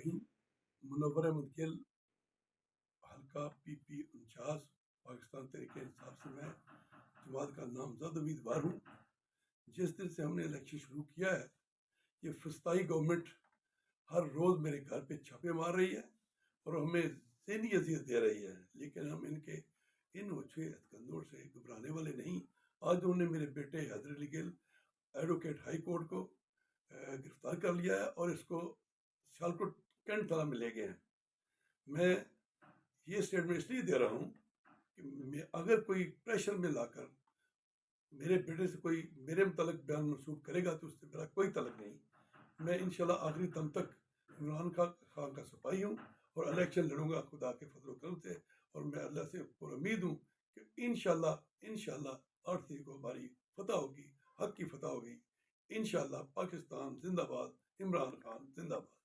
الرحیم۔ منور احمد گل، حلقہ PP 49، پاکستان تحریک انصاف سے میں جماعت کا نامزد امیدوار ہوں۔ جس دن سے ہم نے الیکشن شروع کیا ہے، یہ فسطائی گورنمنٹ ہر روز میرے گھر پہ چھاپے مار رہی ہے اور ہمیں ذہنی اذیت دے رہی ہے، لیکن ہم ان اوچھے ہتھکندوں سے گھبرانے والے نہیں۔ آج انہوں نے میرے بیٹے حیدر علی گل ایڈوکیٹ ہائی کورٹ کو گرفتار کر لیا ہے اور اس کو سیالکوٹ کینٹ تھانہ میں لے گئے ہیں۔ میں یہ اسٹیٹمنٹ اس لیے دے رہا ہوں کہ اگر کوئی پریشر میں لا کر میرے بیٹے سے کوئی میرے متعلق بیان منسوخ کرے گا تو اس سے میرا کوئی تعلق نہیں۔ میں انشاءاللہ آخری دم تک عمران خان کا سپاہی ہوں اور الیکشن لڑوں گا خدا کے فضل و کرم سے، اور میں اللہ سے پر امید ہوں کہ انشاءاللہ 8 تاریخ کو ہماری فتح ہوگی، حق کی فتح ہوگی۔ انشاءاللہ پاکستان زندہ باد، عمران خان زندہ باد۔